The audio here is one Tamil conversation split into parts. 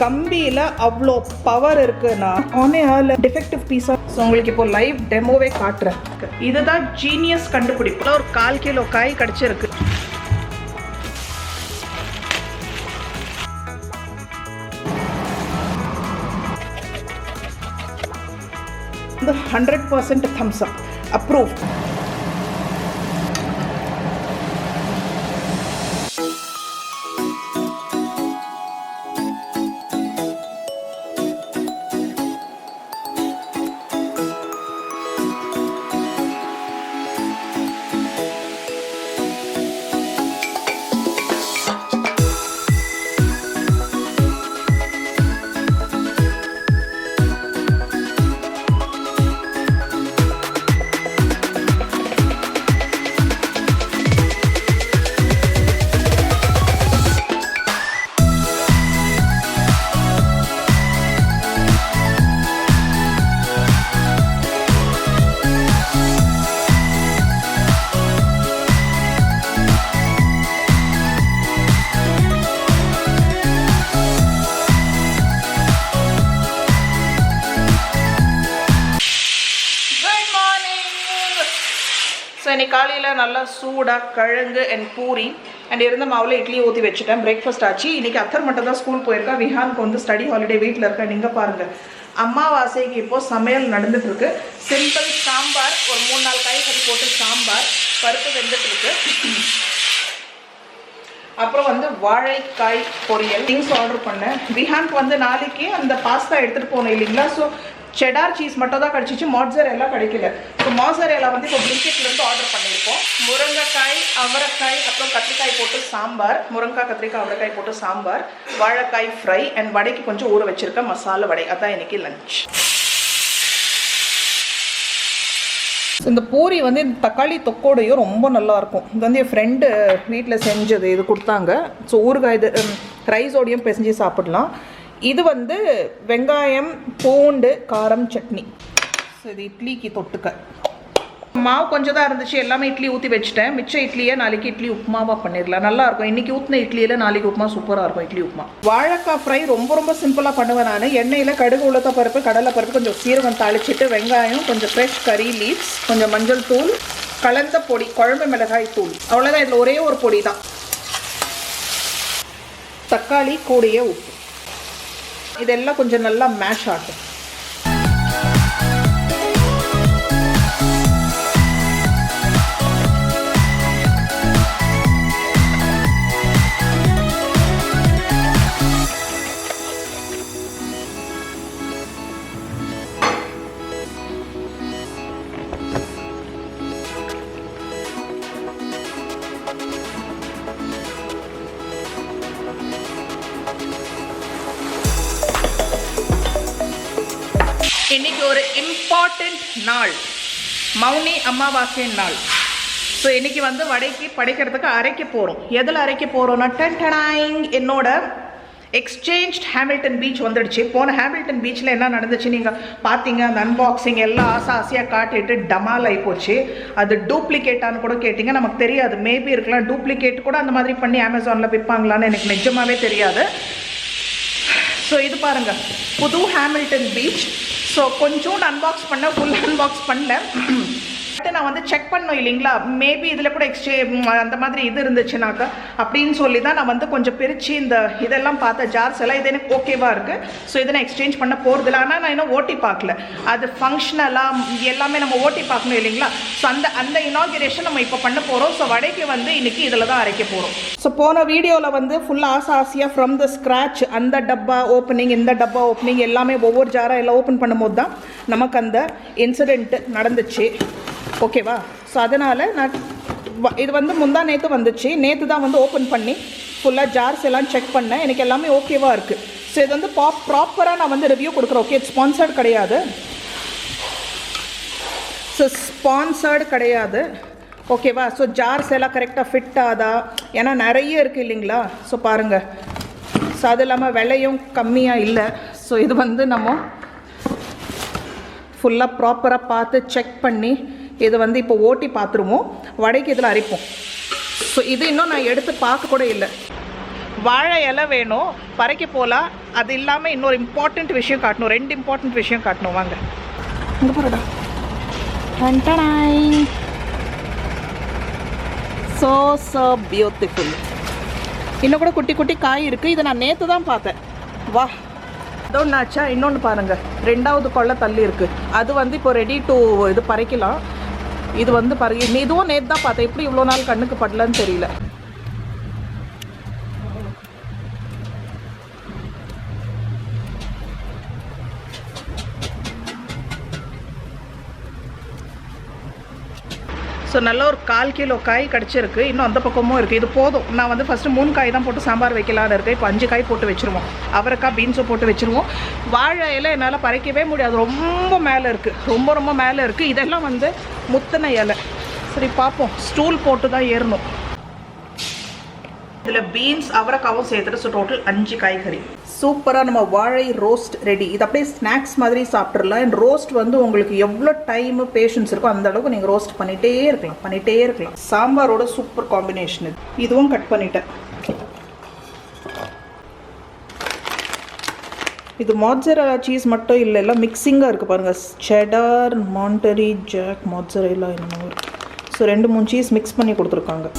கம்பியில் அவ்வளோ பவர் இருக்குன்னா ஆனே ஆல் டிஃபெக்டிவ் பீஸாக. ஸோ உங்களுக்கு இப்போ லைவ் டெமோவே காட்டுறேன். இதுதான் ஜீனியஸ் கண்டுபிடிப்பு. ஒரு 1/4 கிலோ காய் கிடச்சிருக்கு. இந்த 100% தம்ஸ் அப் அப்ரூவ். ஸோ இன்னைக்கு காலையில் நல்லா சூடாக கிழங்கு அண்ட் பூரி அண்ட் இருந்த மாவில் இட்லி ஊற்றி வச்சுட்டேன். பிரேக்ஃபாஸ்ட் ஆச்சு. இன்றைக்கி அத்தர் மட்டும் தான் ஸ்கூல் போயிருக்கா. விஹானுக்கு வந்து ஸ்டடி ஹாலிடே வீட்டில் இருக்கா. நீங்கள் பாருங்கள், அம்மாவாசைக்கு இப்போது சமையல் நடந்துகிட்ருக்கு. சிம்பிள் சாம்பார், ஒரு 3-4 காய்கறி போட்டு சாம்பார், பருப்பு வெந்துட்டுருக்கு. அப்புறம் வந்து வாழைக்காய் பொரியல் திங்ஸ் ஆர்டர் பண்ணேன். விஹானுக்கு வந்து நாளைக்கு அந்த பாஸ்தா எடுத்துகிட்டு போனேன் இல்லைங்களா. ஸோ செடார் சீஸ் மட்டும் தான் கிடச்சிச்சு, மாட்சரெல்லா கிடைக்கல. ஸோ மாட்சரெல்லா வந்து இப்போ பிளிங்கெட்லேருந்து ஆர்டர் பண்ணியிருக்கோம். முருங்கைக்காய், அவரைக்காய், அப்புறம் கத்திரிக்காய் போட்டு சாம்பார், முருங்கைக்காய், கத்திரிக்காய், அவரைக்காய் போட்டு சாம்பார், வாழைக்காய் ஃப்ரை அண்ட் வடைக்கு கொஞ்சம் ஊற வச்சுருக்கேன் மசாலா வடை. அதான் இன்றைக்கி லஞ்ச். இந்த பூரி வந்து இந்த தக்காளி தொக்கோடையும் ரொம்ப நல்லாயிருக்கும். இது வந்து என் ஃப்ரெண்டு வீட்டில் செஞ்சது, இது கொடுத்தாங்க. ஸோ ஊறுகாய் இது ரைஸோடையும் பிசைஞ்சு சாப்பிடலாம். இது வந்து வெங்காயம், பூண்டு, காரம் சட்னி. ஸோ இது இட்லிக்கு தொட்டுக்க. மாவு கொஞ்சம் தான் இருந்துச்சு, எல்லாமே இட்லி ஊற்றி வச்சுட்டேன். மிச்ச இட்லியை நாளைக்கு இட்லி உப்புமாவாக பண்ணிடலாம். நல்லாயிருக்கும். இன்றைக்கி ஊற்றின இட்லியில் நாளைக்கு உப்புமா சூப்பராக இருக்கும். இட்லி உப்புமா. வாழைக்காய் ஃப்ரை ரொம்ப சிம்பிளாக பண்ணுவேன் நான். எண்ணெயில் கடுகு, உளுத்த பருப்பு, கடலை பருப்பு, கொஞ்சம் சீரகம் தாளிச்சிட்டு, வெங்காயம், கொஞ்சம் ஃப்ரெஷ் கறி லீவ்ஸ், கொஞ்சம் மஞ்சள் தூள், கலந்த பொடி, குழம்பு மிளகாய் தூள், அவ்வளோதான். இதில் ஒரே ஒரு பொடி தான். தக்காளி கூடிய உப்பு. இதெல்லாம் கொஞ்சம் நல்லா மேஷ் ஆகும். இன்னைக்கு ஒரு இம்பார்ட்டண்ட் நாள், மௌனி அமாவாசை நாள். ஸோ இன்றைக்கி வந்து வடைக்கு படைக்கிறதுக்கு அரைக்க போகிறோம். எதில் அரைக்க போகிறோன்னா, என்னோட எக்ஸ்சேஞ்ச் ஹாமில்டன் பீச் வந்துடுச்சு. போன ஹாமில்டன் பீச்சில் என்ன நடந்துச்சு நீங்கள் பார்த்தீங்க. அந்த அன்பாக்சிங் எல்லாம் ஆசையாக காட்டிட்டு டமால் ஆகி போச்சு. அது டூப்ளிகேட்டான்னு கூட கேட்டிங்க. நமக்கு தெரியாது, மேபி இருக்கலாம். டூப்ளிகேட் கூட அந்த மாதிரி பண்ணி அமேசானில் விற்பாங்களான்னு எனக்கு நிஜமாகவே தெரியாது. ஸோ இது பாருங்கள், புது ஹாமில்டன் பீச். ஸோ கொஞ்சோண்டு அன்பாக்ஸ் பண்ண, ஃபுல் அன்பாக்ஸ் பண்ணல. நான் வந்து செக் பண்ணோம் இல்லைங்களா, மேபி இதில் கூட அந்த மாதிரி இது இருந்துச்சுனாக்கா அப்படின்னு சொல்லி தான் நான் வந்து கொஞ்சம் பிரித்து இந்த இதெல்லாம் பார்த்த ஜார்ஸ் எல்லாம். இது எனக்கு ஓகேவாக இருக்குது. ஸோ இதை நான் எக்ஸ்சேஞ்ச் பண்ண போகிறதில்ல. ஆனால் நான் இன்னும் ஓட்டி பார்க்கல. அது ஃபங்க்ஷனலாக எல்லாமே நம்ம ஓட்டி பார்க்கணும் இல்லைங்களா. ஸோ அந்த இனாகிரேஷன் நம்ம இப்போ பண்ண போகிறோம். ஸோ வடைக்கு வந்து இன்றைக்கி இதில் தான் அரைக்க போகிறோம். ஸோ போன வீடியோவில் வந்து ஃபுல்லாக ஆசையாக ஃப்ரம் த ஸ்க்ராச் அந்த டப்பா ஓப்பனிங், இந்த டப்பா ஓப்பனிங் எல்லாமே ஒவ்வொரு ஜாராக எல்லாம் ஓப்பன் பண்ணும்போது தான் நமக்கு அந்த இன்சிடென்ட்டு நடந்துச்சு. ஓகேவா. ஸோ அதனால் நான் இது வந்து முந்தா நேற்று வந்துச்சு. நேற்று தான் வந்து ஓப்பன் பண்ணி ஃபுல்லாக ஜார்ஸ் எல்லாம் செக் பண்ணேன். எனக்கு எல்லாமே ஓகேவாக இருக்குது. ஸோ இது வந்து ப்ராப்பராக நான் வந்து ரிவ்யூ கொடுக்குறேன். ஓகே, ஸ்பான்சர்டு கிடையாது. ஸோ ஸ்பான்சர்டு கிடையாது. ஓகேவா. ஸோ ஜார்ஸ் எல்லாம் கரெக்டாக ஃபிட் ஆகுதா, ஏன்னா நிறைய இருக்குது இல்லைங்களா. ஸோ பாருங்கள். ஸோ அது இல்லாமல் விலையும் கம்மியாக இல்லை. ஸோ இது வந்து நம்ம ஃபுல்லாக ப்ராப்பராக பார்த்து செக் பண்ணி இதை வந்து இப்போ ஓட்டி பார்த்துருவோம். வடைக்கு இதில் அரைப்போம். ஸோ இது இன்னும் நான் எடுத்து பார்க்க கூட இல்லை. வாழை இலை வேணும், பறைக்க போகலாம். அது இல்லாமல் இன்னொரு இம்பார்ட்டண்ட் விஷயம் காட்டணும், 2 இம்பார்ட்டண்ட் விஷயம் காட்டணும். வாங்க இங்கே போகிறடா. so beautiful. இன்னும் கூட குட்டி குட்டி காய் இருக்குது. இதை நான் நேற்று தான் பார்த்தேன். வா, அதொன்னாச்சா. இன்னொன்று பாருங்கள், 2வது கொள்ளை தள்ளி இருக்குது. அது வந்து இப்போ ரெடி டு இது பறைக்கலாம். இது வந்து இதுவும் நேற்று தான் பார்த்தேன். எப்படி இவ்வளோ நாள் கண்ணுக்கு படலன்னு தெரியல. ஸோ நல்ல ஒரு 1/4 கிலோ காய் கிடச்சிருக்கு. இன்னும் அந்த பக்கமும் இருக்குது. இது போதும். நான் வந்து ஃபஸ்ட்டு 3 காய் தான் போட்டு சாம்பார் வைக்கலான்னு இருக்கேன். இப்போ 5 காய் போட்டு வச்சுருவோம். அவரைக்காய் பீன்ஸை போட்டு வச்சுருவோம். வாழை இலை என்னால் பறைக்கவே முடியாது, ரொம்ப மேலே இருக்குது, ரொம்ப ரொம்ப மேலே இருக்குது. இதெல்லாம் வந்து முத்தின இலை. சரி பார்ப்போம், ஸ்டூல் போட்டு தான் ஏறணும். இதில் பீன்ஸ் அவரைக்காவும் சேர்த்துட்டு ஸோ டோட்டல் 5 காய்கறி. சூப்பராக நம்ம வாழை ரோஸ்ட் ரெடி. இது அப்படியே ஸ்நாக்ஸ் மாதிரி சாப்பிட்றலாம். அண்ட் ரோஸ்ட் வந்து உங்களுக்கு எவ்வளோ டைமு பேஷன்ஸ் இருக்கோ அந்த அளவுக்கு நீங்கள் ரோஸ்ட் பண்ணிகிட்டே இருக்கலாம். சாம்பாரோட சூப்பர் காம்பினேஷன் இது. இதுவும் கட் பண்ணிட்டேன். இது மொட்சரெல்லா சீஸ் மட்டும் இல்லை, எல்லாம் மிக்சிங்காக இருக்குது பாருங்கள். செடார், மாண்டரி ஜாக், மொட்சரெல்லா என்னமோ இருக்குது. ஸோ 2-3 சீஸ் மிக்ஸ் பண்ணி கொடுத்துருக்காங்க.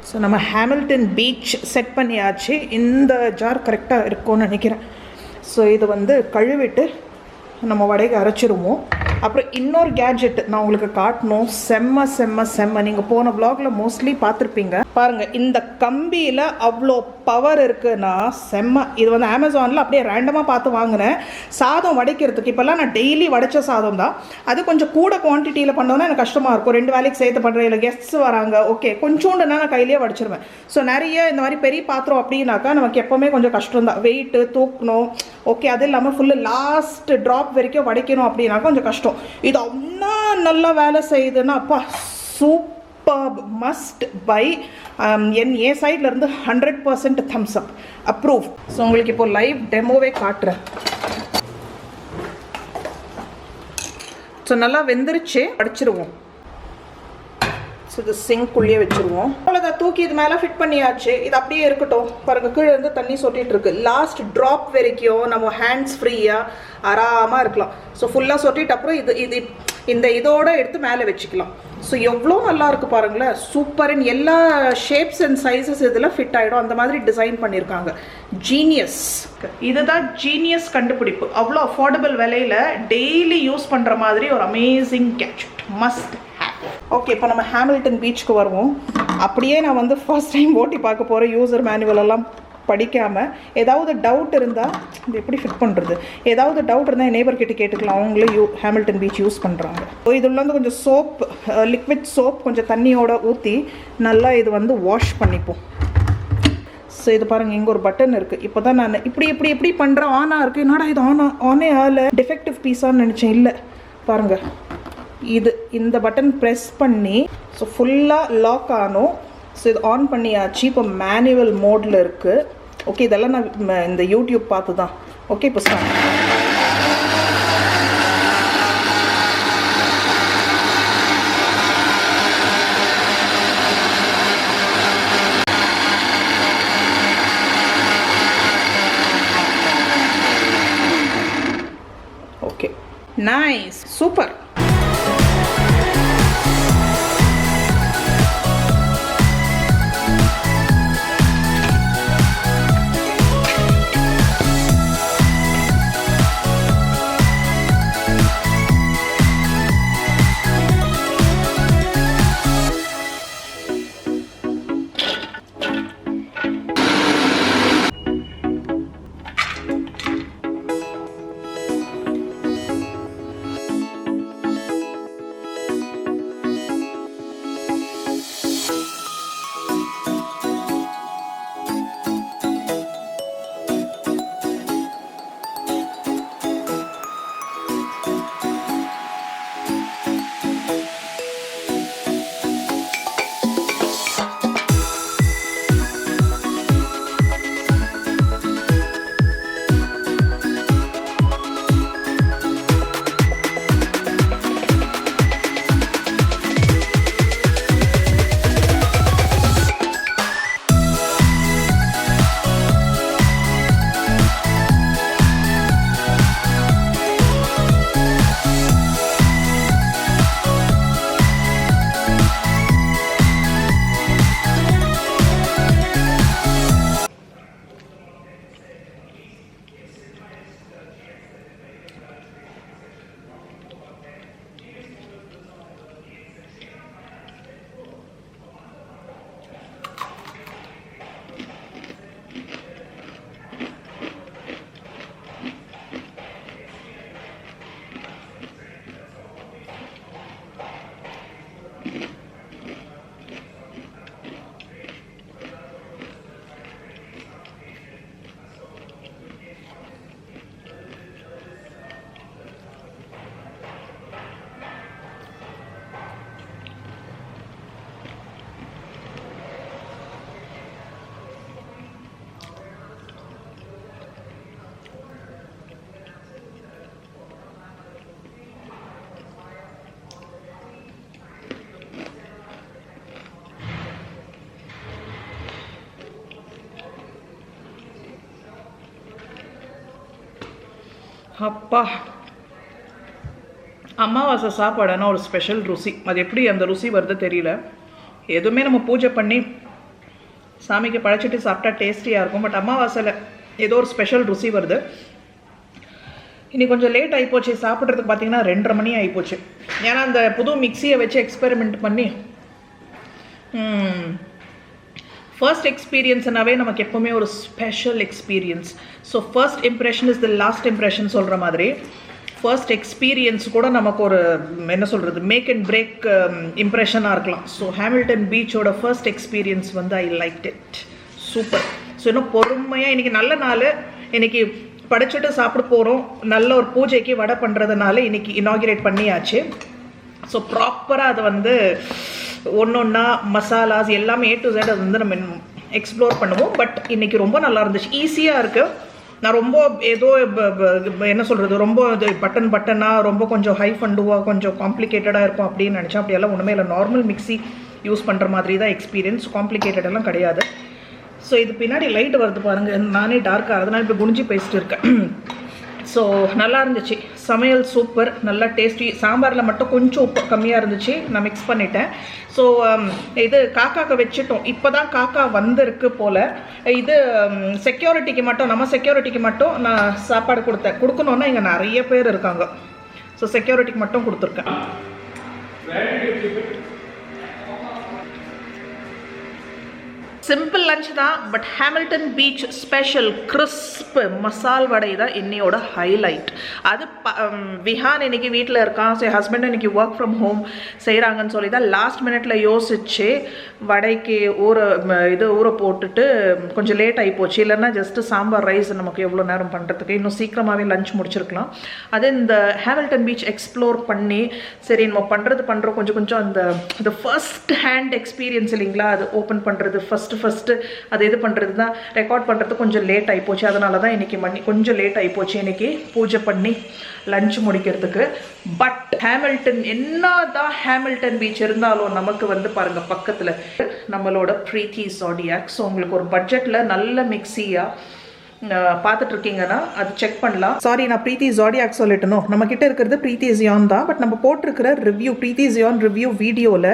ஸோ நம்ம ஹாமில்டன் பீச் செட் பண்ணியாச்சு. இந்த ஜார் கரெக்டாக இருக்கும்னு நினைக்கிறேன். ஸோ இது வந்து கழுவிட்டு நம்ம வடைக்கு அரைச்சிருவோம். அப்புறம் இன்னொரு கேட்ஜெட் நான் உங்களுக்கு காட்டணும். செம்ம நீங்கள் போன வ்ளாகில் மோஸ்ட்லி பார்த்துருப்பீங்க. பாருங்கள், இந்த கம்பியில் அவ்வளோ பவர் இருக்குன்னா செம்ம. இது வந்து அமேசானில் அப்படியே ரேண்டமாக பார்த்து வாங்கினேன். சாதம் வடைக்கிறதுக்கு இப்போல்லாம் நான் டெய்லி வடைச்ச சாதம் தான். அது கொஞ்சம் கூட குவான்டிட்டியில் பண்ணோன்னா எனக்கு கஷ்டமாக இருக்கும். 2 வேலைக்கு சேர்த்து பண்ணுறேன், இல்லை கெஸ்ட்ஸ் வராங்க, ஓகே கொஞ்சோண்டுனா நான் கையிலேயே வடிச்சிருவேன். ஸோ நிறைய இந்த மாதிரி பெரிய பாத்திரம் அப்படின்னாக்கா நமக்கு எப்போவுமே கொஞ்சம் கஷ்டம் தான். வெயிட்டு தூக்கணும், ஓகே. அது இல்லாமல் ஃபுல்லு லாஸ்ட் ட்ராப் வரைக்கும் வடைக்கணும் அப்படின்னாக்கா கொஞ்சம் கஷ்டம். இது அவ்வளோ நல்லா வேலை செய்யுதுன்னா அப்பா சூப்பர், மஸ்ட் பை. என் சைட்லேருந்து 100% தம்ஸ் அப், அப்ரூவ். ஸோ உங்களுக்கு இப்போ லைவ் டெமோவே காட்டுறேன். ஸோ நல்லா வெந்துருச்சு, அடிச்சிருவோம். ஸோ இது சிங்க்குள்ளேயே வச்சுருவோம். அவ்வளோதான், தூக்கி இது மேலே ஃபிட் பண்ணியாச்சு. இது அப்படியே இருக்கட்டும். பாருங்க, கீழே இருந்து தண்ணி சொட்டிகிட்டு இருக்கு. லாஸ்ட் ட்ராப் வரைக்கும் நம்ம ஹேண்ட்ஸ் ஃப்ரீயாக ஆறாமல் இருக்கலாம். ஸோ ஃபுல்லாக சொட்டிட்டு அப்புறம் இந்த இதோட எடுத்து மேலே வச்சுக்கலாம். ஸோ எவ்வளோ நல்லா இருக்குது பாருங்களேன். சூப்பர். இன் எல்லா ஷேப்ஸ் அண்ட் சைஸஸ் இதில் ஃபிட் ஆகிடும். அந்த மாதிரி டிசைன் பண்ணியிருக்காங்க. ஜீனியஸ். இதுதான் ஜீனியஸ் கண்டுபிடிப்பு. அவ்வளோ அஃபோர்டபுள் விலையில் டெய்லி யூஸ் பண்ணுற மாதிரி ஒரு amazing gadget. Must have. Okay, இப்போ நம்ம ஹாமில்டன் பீச்சுக்கு வருவோம். அப்படியே நான் வந்து ஃபர்ஸ்ட் டைம் ஓட்டி பார்க்க போகிறேன். யூசர் மேனுவல் எல்லாம் படிக்காமல். ஏதாவது டவுட் இருந்தால் இது எப்படி ஃபிட் பண்ணுறது, ஏதாவது டவுட் இருந்தால் என் நெய்பர் கிட்ட கேட்டுக்கலாம். அவங்களே ஹாமில்டன் பீச் யூஸ் பண்ணுறாங்க. இதில் வந்து கொஞ்சம் சோப், லிக்விட் சோப் கொஞ்சம் தண்ணியோடு ஊற்றி நல்லா இது வந்து வாஷ் பண்ணிப்போம். ஸோ இது பாருங்கள், இங்கே ஒரு பட்டன் இருக்குது. இப்போ தான் நான் இப்படி பண்ணுறேன். ஆனாக இருக்குது. என்னடா இது ஆனே ஆகலை, டிஃபெக்டிவ் பீஸான்னு நினச்சேன். இல்லை பாருங்கள், இந்த பட்டன் ப்ரெஸ் பண்ணி ஸோ ஃபுல்லாக லாக் ஆனும். ஸோ இது ஆன் பண்ணியாச்சு. இப்போ மேனுவல் மோடில் இருக்குது. ஓகே, இதெல்லாம் நான் இந்த யூடியூப் பார்த்து தான். ஓகே, இப்போ ஸ்டார்ட். Okay, nice, super. அப்பா, அமாவாசை சாப்பாடுனா ஒரு ஸ்பெஷல் ருசி. அது எப்படி அந்த ருசி வருது தெரியல. எதுவுமே நம்ம பூஜை பண்ணி சாமிக்கு படைச்சிட்டு சாப்பிட்டா டேஸ்டியாக இருக்கும். பட் அமாவாசையில் ஏதோ ஒரு ஸ்பெஷல் ருசி வருது. இனி கொஞ்சம் லேட் ஆகிப்போச்சு சாப்பிட்றதுக்கு. பார்த்தீங்கன்னா 2:30 மணி ஆகிப்போச்சு. ஏன்னா அந்த புது மிக்சியை வச்சு எக்ஸ்பெரிமெண்ட் பண்ணி ஃபர்ஸ்ட் எக்ஸ்பீரியன்ஸ்னாவே நமக்கு எப்போவுமே ஒரு special experience. So first impression is the last impression சொல்கிற மாதிரி ஃபர்ஸ்ட் எக்ஸ்பீரியன்ஸ் கூட நமக்கு ஒரு என்ன சொல்கிறது மேக் அண்ட் பிரேக் இம்ப்ரெஷனாக இருக்கலாம். ஸோ ஹாமில்டன் பீச்சோட ஃபர்ஸ்ட் எக்ஸ்பீரியன்ஸ் வந்து I like it. Super. So இன்னும் பொறுமையாக இன்றைக்கி நல்ல நாள். இன்றைக்கி படைச்சிட்டு சாப்பிட போகிறோம். நல்ல ஒரு பூஜைக்கு வடை பண்ணுறதுனால இன்றைக்கி இனாகிரேட் பண்ணியாச்சு. ஸோ ப்ராப்பராக அதை வந்து ஒன்று ஒன்றா மசாலாஸ் எல்லாமே A to Z அது வந்து நம்ம எக்ஸ்ப்ளோர் பண்ணுவோம். பட் இன்றைக்கி ரொம்ப நல்லா இருந்துச்சு. ஈஸியாக இருக்குது. நான் ரொம்ப ஏதோ என்ன சொல்கிறது ரொம்ப இது பட்டனாக ரொம்ப கொஞ்சம் ஹை ஃபண்டுவாக கொஞ்சம் காம்ப்ளிகேட்டடாக இருக்கும் அப்படின்னு நினச்சேன். அப்படியெல்லாம் ஒன்றுமே இல்லை. நார்மல் மிக்ஸி யூஸ் பண்ணுற மாதிரி தான் எக்ஸ்பீரியன்ஸ். காம்ப்ளிகேட்டடெல்லாம் கிடையாது. ஸோ இது பின்னாடி லைட் வருது பாருங்கள். நானே டார்க்காக அதனால் இப்போ குனிஞ்சு பேசிட்டு இருக்கேன். ஸோ நல்லா இருந்துச்சு. சமையல் சூப்பர், நல்லா டேஸ்டி. சாம்பாரில் மட்டும் கொஞ்சம் உப்பு கம்மியாக இருந்துச்சு, நான் மிக்ஸ் பண்ணிட்டேன். ஸோ இது காக்காவுக்கு வச்சுட்டோம். இப்போ தான் காக்கா வந்திருக்கு போல். இது செக்யூரிட்டிக்கு மட்டும், நம்ம செக்யூரிட்டிக்கு மட்டும் நான் சாப்பாடு கொடுக்கணுன்னா இங்கே நிறைய பேர் இருக்காங்க. ஸோ செக்யூரிட்டிக்கு மட்டும் கொடுத்துருக்கேன். சிம்பிள் லஞ்ச் தான். But Hamilton beach special crisp மசால் வடை தான் இன்னையோட ஹைலைட். அது விஹான் இன்னைக்கு வீட்டில் இருக்கான். ஸோ ஹஸ்பண்ட் இன்னைக்கு ஒர்க் ஃப்ரம் ஹோம் செய்கிறாங்கன்னு சொல்லி தான் லாஸ்ட் மினிட்ல யோசிச்சு வடைக்கு ஊற போட்டுட்டு கொஞ்சம் லேட் ஆகி போச்சு. இல்லைன்னா ஜஸ்ட்டு சாம்பார் ரைஸ் நமக்கு எவ்வளோ நேரம் பண்ணுறதுக்கு, இன்னும் சீக்கிரமாகவே லஞ்ச் முடிச்சிருக்கலாம். அது இந்த ஹாமில்டன் பீச் எக்ஸ்ப்ளோர் பண்ணி சரி நம்ம பண்ணுறோம் கொஞ்சம் அந்த ஃபர்ஸ்ட் ஹேண்ட் எக்ஸ்பீரியன்ஸ் இல்லைங்களா, அது ஓப்பன் பண்ணுறது ஃபஸ்ட்டு அது இது பண்ணுறது தான் ரெக்கார்ட் பண்ணுறது கொஞ்சம் லேட் ஆகிப்போச்சு. அதனால தான் இன்றைக்கி கொஞ்சம் லேட் ஆகிப்போச்சு இன்றைக்கி பூஜை பண்ணி லஞ்ச் முடிக்கிறதுக்கு. பட் ஹாமில்டன் என்னதான் ஹாமில்டன் பீச் இருந்தாலும் நமக்கு வந்து பாருங்கள் பக்கத்தில் நம்மளோட ப்ரீத்தி ஜாடியாக். ஸோ உங்களுக்கு ஒரு பட்ஜெட்டில் நல்ல மிக்ஸியாக பார்த்துட்டு இருக்கீங்கன்னா அது செக் பண்ணலாம். சாரி, நான் ப்ரீத்தி ஜாடியாக் சொல்லிட்டணும். நம்ம கிட்ட இருக்கிறது ப்ரீத்தி ஜியான் தான். பட் நம்ம போட்டிருக்கிற ரிவ்யூ ப்ரீத்தி ஜியான் ரிவ்யூ வீடியோவில்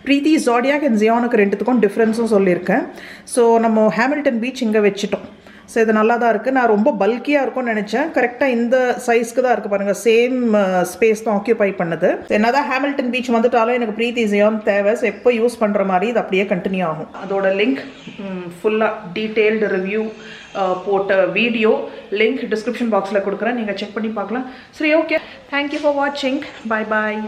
ப்ரீத்தி ஜாடியாக் அண்ட் ஜியானுக்கு ரெண்டுத்துக்கும் டிஃப்ரென்ஸும் சொல்லியிருக்கேன். ஸோ நம்ம ஹாமில்டன் பீச் இங்கே வச்சுட்டோம். ஸோ இது நல்லா தான் இருக்குது. நான் ரொம்ப பல்கியாக இருக்கும்னு நினச்சேன். கரெக்டாக இந்த சைஸ்க்கு தான் இருக்குது பாருங்கள். சேம் ஸ்பேஸ் தான் ஆக்கியூபை பண்ணுது. என்னதான் ஹாமில்டன் பீச் வந்துட்டாலும் எனக்கு ப்ரீத்தி ஜியான் தேவை. ஸோ எப்போ யூஸ் பண்ணுற மாதிரி இது அப்படியே கண்டினியூ ஆகும். அதோட லிங்க் ஃபுல்லாக டீட்டெயில்டு ரிவ்யூ போட்ட வீடியோ லிங்க் டிஸ்கிரிப்ஷன் பாக்ஸில் கொடுக்குறேன். நீங்கள் செக் பண்ணி பார்க்கலாம். சரி, ஓகே, தேங்க்யூ ஃபார் வாட்சிங். பாய் பாய்.